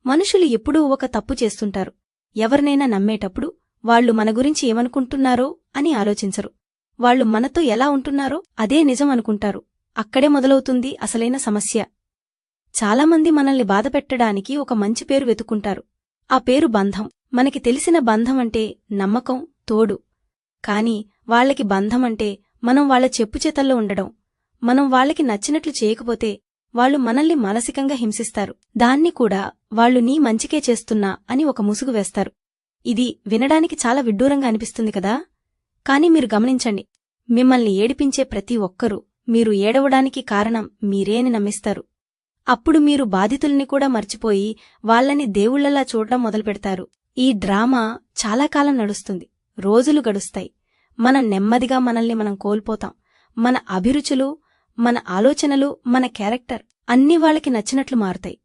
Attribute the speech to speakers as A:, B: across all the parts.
A: మనుషులు ఎప్పుడూ ఒక తప్పు చేస్తుంటారు. ఎవరినైనా నమ్మేటప్పుడు వాళ్లు మన గురించి ఏమనుకుంటున్నారో అని ఆలోచించరు. వాళ్లు మనతో ఎలా ఉంటున్నారో అదే నిజం అనుకుంటారు. అక్కడే మొదలవుతుంది అసలైన సమస్య. చాలామంది మనల్ని బాధపెట్టడానికి ఒక మంచి పేరు వెతుకుంటారు. ఆ పేరు బంధం. మనకి తెలిసిన బంధమంటే నమ్మకం, తోడు. కాని వాళ్లకి బంధమంటే మనం వాళ్ల చెప్పుచేతల్లో ఉండడం. మనం వాళ్లకి నచ్చినట్లు చేయకపోతే వాళ్లు మనల్ని మానసికంగా హింసిస్తారు. దాన్ని కూడా వాళ్లు నీ మంచికే చేస్తున్నా అని ఒక ముసుగు వేస్తారు. ఇది వినడానికి చాలా విడ్డూరంగా అనిపిస్తుంది కదా. కాని మీరు గమనించండి, మిమ్మల్ని ఏడిపించే ప్రతి ఒక్కరూ మీరు ఏడవడానికి కారణం మీరే అని నమ్మిస్తారు. అప్పుడు మీరు బాధితుల్ని కూడా మర్చిపోయి వాళ్లని దేవుళ్లలా చూడడం మొదలుపెడతారు. ఈ డ్రామా చాలా కాలం నడుస్తుంది. రోజులు గడుస్తాయి. మనం నెమ్మదిగా మనల్ని మనం కోల్పోతాం. మన అభిరుచులు, మన ఆలోచనలు, మన క్యారెక్టర్ అన్నీ వాళ్లకి నచ్చినట్లు మారుతాయి.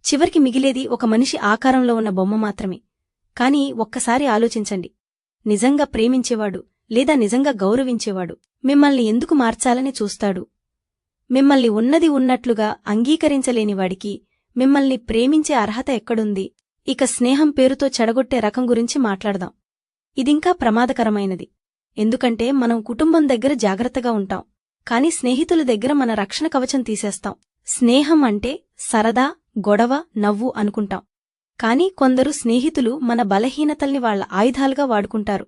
A: చివరికి మిగిలేది ఒక మనిషి ఆకారంలో ఉన్న బొమ్మ మాత్రమే. కాని ఒక్కసారి ఆలోచించండి, నిజంగా ప్రేమించేవాడు లేదా నిజంగా గౌరవించేవాడు మిమ్మల్ని ఎందుకు మార్చాలని చూస్తాడు? మిమ్మల్ని ఉన్నది ఉన్నట్లుగా అంగీకరించలేనివాడికి మిమ్మల్ని ప్రేమించే అర్హత ఎక్కడుంది? ఇక స్నేహం పేరుతో చెడగొట్టే రకం గురించి మాట్లాడదాం. ఇదింకా ప్రమాదకరమైనది. ఎందుకంటే మనం కుటుంబం దగ్గర జాగ్రత్తగా ఉంటాం, కాని స్నేహితుల దగ్గర మన రక్షణ కవచం తీసేస్తాం. స్నేహం అంటే సరదా, గొడవ, నవ్వు అనుకుంటాం. కాని కొందరు స్నేహితులు మన బలహీనతల్ని వాళ్ల ఆయుధాలుగా వాడుకుంటారు.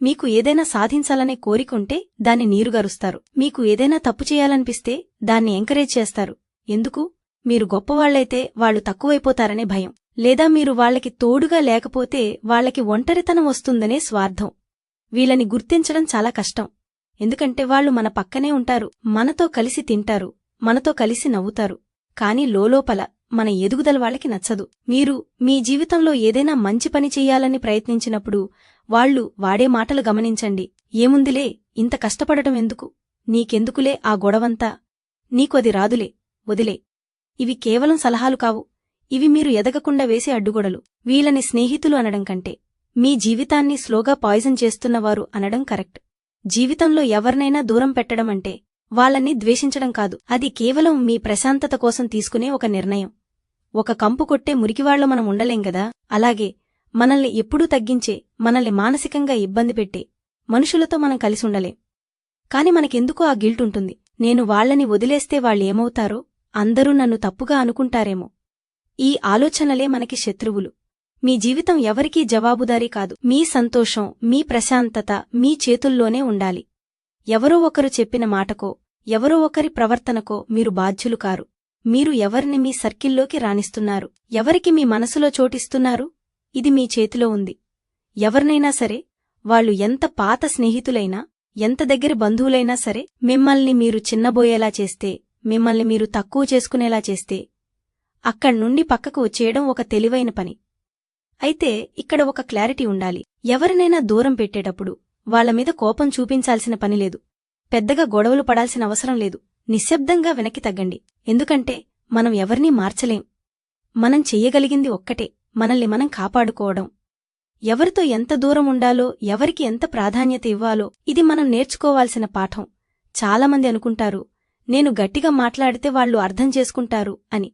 A: మీకు ఏదైనా సాధించాలనే కోరికుంటే దాన్ని నీరుగారుస్తారు. మీకు ఏదైనా తప్పు చేయాలనిపిస్తే దాన్ని ఎంకరేజ్ చేస్తారు. ఎందుకు? మీరు గొప్పవాళ్లైతే వాళ్లు తక్కువైపోతారనే భయం. లేదా మీరు వాళ్లకి తోడుగా లేకపోతే వాళ్లకి ఒంటరితనం వస్తుందనే స్వార్థం. వీళ్ళని గుర్తించడం చాలా కష్టం. ఎందుకంటే వాళ్లు మన పక్కనే ఉంటారు, మనతో కలిసి తింటారు, మనతో కలిసి నవ్వుతారు. కాని లోలోపల మన ఎదుగుదల వాళ్లకి నచ్చదు. మీరు మీ జీవితంలో ఏదైనా మంచి పని చెయ్యాలని ప్రయత్నించినప్పుడు వాళ్లు వాడే మాటలు గమనించండి. ఏముందిలే, ఇంత కష్టపడటం ఎందుకు? నీకెందుకులే ఆ గొడవంతా? నీకు అది రాదులే, వదిలే. ఇవి కేవలం సలహాలు కావు. ఇవి మీరు ఎదగకుండా వేసే అడ్డుగోడలు. వీళ్ళని స్నేహితులు అనడం కంటే మీ జీవితాన్ని స్లోగా పాయిజన్ చేస్తున్నవారు అనడం కరెక్ట్. జీవితంలో ఎవరినైనా దూరం పెట్టడమంటే వాళ్ళని ద్వేషించడం కాదు. అది కేవలం మీ ప్రశాంతత కోసం తీసుకునే ఒక నిర్ణయం. ఒక కంపు కొట్టే మురికివాళ్లు మనం ఉండలేం గదా. అలాగే మనల్ని ఎప్పుడూ తగ్గించే, మనల్ని మానసికంగా ఇబ్బంది పెట్టే మనుషులతో మనం కలిసి ఉండలేం. కాని మనకెందుకో ఆ గిల్ట్ ఉంటుంది. నేను వాళ్లని వదిలేస్తే వాళ్ళేమవుతారో, అందరూ నన్ను తప్పుగా అనుకుంటారేమో. ఈ ఆలోచనలే మనకి శత్రువులు. మీ జీవితం ఎవరికీ జవాబుదారీ కాదు. మీ సంతోషం, మీ ప్రశాంతత మీ చేతుల్లోనే ఉండాలి. ఎవరో ఒకరు చెప్పిన మాటకో, ఎవరో ఒకరి ప్రవర్తనకో మీరు బాధ్యులు కారు. మీరు ఎవరిని మీ సర్కిల్లోకి రాణిస్తున్నారు, ఎవరికి మీ మనసులో చోటిస్తున్నారు, ఇది మీ చేతిలో ఉంది. ఎవరినైనా సరే, వాళ్లు ఎంత పాత స్నేహితులైనా, ఎంత దగ్గరి బంధువులైనా సరే, మిమ్మల్ని మీరు చిన్నబోయేలా చేస్తే, మిమ్మల్ని మీరు తక్కువ చేసుకునేలా చేస్తే అక్కడ్నుండి పక్కకు వచ్చేయడం ఒక తెలివైన పని. అయితే ఇక్కడ ఒక క్లారిటీ ఉండాలి. ఎవరినైనా దూరం పెట్టేటప్పుడు వాళ్లమీద కోపం చూపించాల్సిన పనిలేదు. పెద్దగా గొడవలు పడాల్సిన అవసరం లేదు. నిశ్శబ్దంగా వెనక్కి తగ్గండి. ఎందుకంటే మనం ఎవరినీ మార్చలేం. మనం చెయ్యగలిగింది ఒక్కటే, మనల్ని మనం కాపాడుకోవడం. ఎవరితో ఎంత దూరం ఉండాలో, ఎవరికి ఎంత ప్రాధాన్యత ఇవ్వాలో ఇది మనం నేర్చుకోవాల్సిన పాఠం. చాలామంది అనుకుంటారు, నేను గట్టిగా మాట్లాడితే వాళ్లు అర్థం చేసుకుంటారు అని.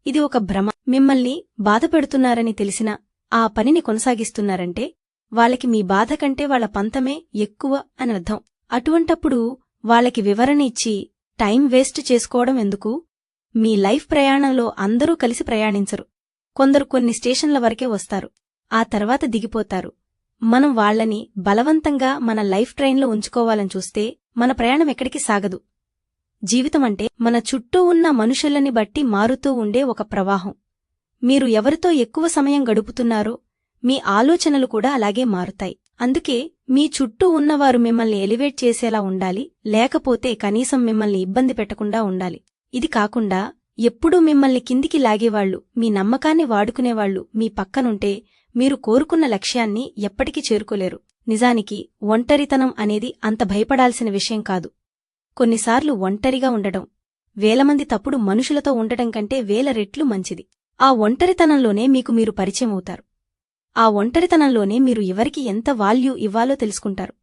A: ఇది ఒక భ్రమ. మిమ్మల్ని బాధపెడుతున్నారని తెలిసినా ఆ పనిని కొనసాగిస్తున్నారంటే వాళ్ళకి మీ బాధ కంటే వాళ్ల పంతమే ఎక్కువ అని అర్థం. అటువంటప్పుడు వాళ్ళకి వివరణ ఇచ్చి టైం వేస్ట్ చేసుకోవడం ఎందుకు? మీ లైఫ్ ప్రయాణంలో అందరూ కలిసి ప్రయాణించరు. కొందరు కొన్ని స్టేషన్ల వరకే వస్తారు, ఆ తర్వాత దిగిపోతారు. మనం వాళ్లని బలవంతంగా మన లైఫ్ ట్రైన్లో ఉంచుకోవాలని చూస్తే మన ప్రయాణం ఎక్కడికి సాగదు. జీవితమంటే మన చుట్టూ ఉన్న మనుషులని బట్టి మారుతూ ఉండే ఒక ప్రవాహం. మీరు ఎవరితో ఎక్కువ సమయం గడుపుతున్నారో మీ ఆలోచనలు కూడా అలాగే మారుతాయి. అందుకే మీ చుట్టూ ఉన్నవారు మిమ్మల్ని ఎలివేట్ చేసేలా ఉండాలి, లేకపోతే కనీసం మిమ్మల్ని ఇబ్బంది పెట్టకుండా ఉండాలి. ఇది కాకుండా ఎప్పుడూ మిమ్మల్ని కిందికి లాగేవాళ్లు, మీ నమ్మకాన్ని వాడుకునేవాళ్లు మీ పక్కనుంటే మీరు కోరుకున్న లక్ష్యాన్ని ఎప్పటికీ చేరుకోలేరు. నిజానికి ఒంటరితనం అనేది అంత భయపడాల్సిన విషయం కాదు. కొన్నిసార్లు ఒంటరిగా ఉండడం వేలమంది తప్పుడు మనుషులతో ఉండటం కంటే వేల రెట్లు మంచిది. ఆ ఒంటరితనంలోనే మీకు మీరు పరిచయమవుతారు. ఆ ఒంటరితనంలోనే మీరు ఎవరికి ఎంత వాల్యూ ఇవ్వాలో తెలుసుకుంటారు.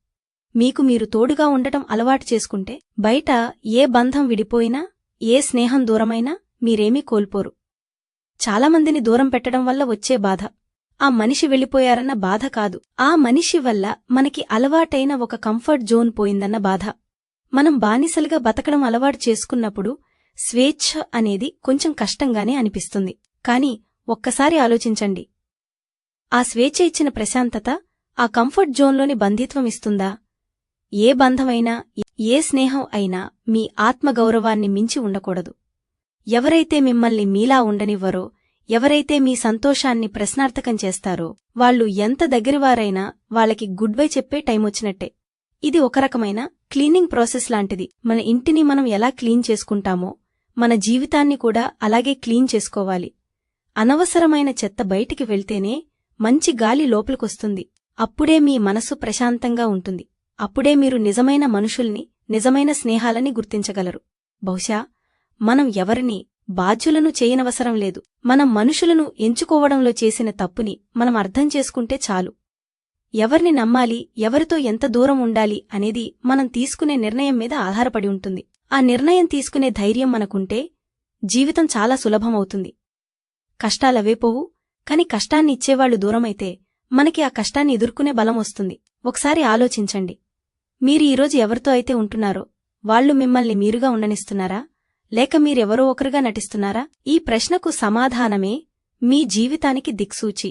A: మీకు మీరు తోడుగా ఉండటం అలవాటు చేసుకుంటే బయట ఏ బంధం విడిపోయినా, ఏ స్నేహం దూరమైనా మీరేమీ కోల్పోరు. చాలామందిని దూరం పెట్టడం వల్ల వచ్చే బాధ. ఆ మనిషి వెళ్ళిపోయారన్న బాధ కాదు. ఆ మనిషి వల్ల మనకి అలవాటైన ఒక కంఫర్ట్ జోన్ పోయిందన్న బాధ. మనం బానిసలుగా బతకడం అలవాటు చేసుకున్నప్పుడు స్వేచ్ఛ అనేది కొంచెం కష్టంగానే అనిపిస్తుంది. కాని ఒక్కసారి ఆలోచించండి. ఆ స్వేచ్ఛ ఇచ్చిన ప్రశాంతత ఆ కంఫర్ట్ జోన్లోని బంధిత్వం ఇస్తుందా? ఏ బంధమైనా, ఏ స్నేహం అయినా మీ ఆత్మగౌరవాన్ని మించి ఉండకూడదు. ఎవరైతే మిమ్మల్ని మీలా ఉండనివ్వరో, ఎవరైతే మీ సంతోషాన్ని ప్రశ్నార్థకం చేస్తారో, వాళ్ళు ఎంత దగ్గరివారైనా వాళ్ళకి గుడ్ బై చెప్పే టైమొచ్చినట్టే. ఇది ఒక రకమైన క్లీనింగ్ ప్రాసెస్ లాంటిది. మన ఇంటిని మనం ఎలా క్లీన్ చేసుకుంటామో, మన జీవితాన్ని కూడా అలాగే క్లీన్ చేసుకోవాలి. అనవసరమైన చెత్త బయటికి వెళ్తేనే మంచి గాలి లోపలికొస్తుంది. అప్పుడే మీ మనసు ప్రశాంతంగా ఉంటుంది. అప్పుడే మీరు నిజమైన మనుషుల్ని, నిజమైన స్నేహాలని గుర్తించగలరు. బహుశా మనం ఎవరినీ బాధ్యులను చేయనవసరం లేదు. మనం మనుషులను ఎంచుకోవడంలో చేసిన తప్పుని మనం అర్థం చేసుకుంటే చాలు. ఎవరిని నమ్మాలి, ఎవరితో ఎంత దూరం ఉండాలి అనేది మనం తీసుకునే నిర్ణయం మీద ఆధారపడి ఉంటుంది. ఆ నిర్ణయం తీసుకునే ధైర్యం మనకుంటే జీవితం చాలా సులభమవుతుంది. కష్టాలవేపోవు, కాని కష్టాన్ని ఇచ్చేవాళ్లు దూరమైతే మనకి ఆ కష్టాన్ని ఎదుర్కొనే బలం వస్తుంది. ఒకసారి ఆలోచించండి. మీరు ఈరోజు ఎవరితో అయితే ఉంటున్నారో వాళ్లు మిమ్మల్ని మీరుగా ఉండనిస్తున్నారా, లేక మీరెవరో ఒకరుగా నటిస్తున్నారా? ఈ ప్రశ్నకు సమాధానమే మీ జీవితానికి దిక్సూచి.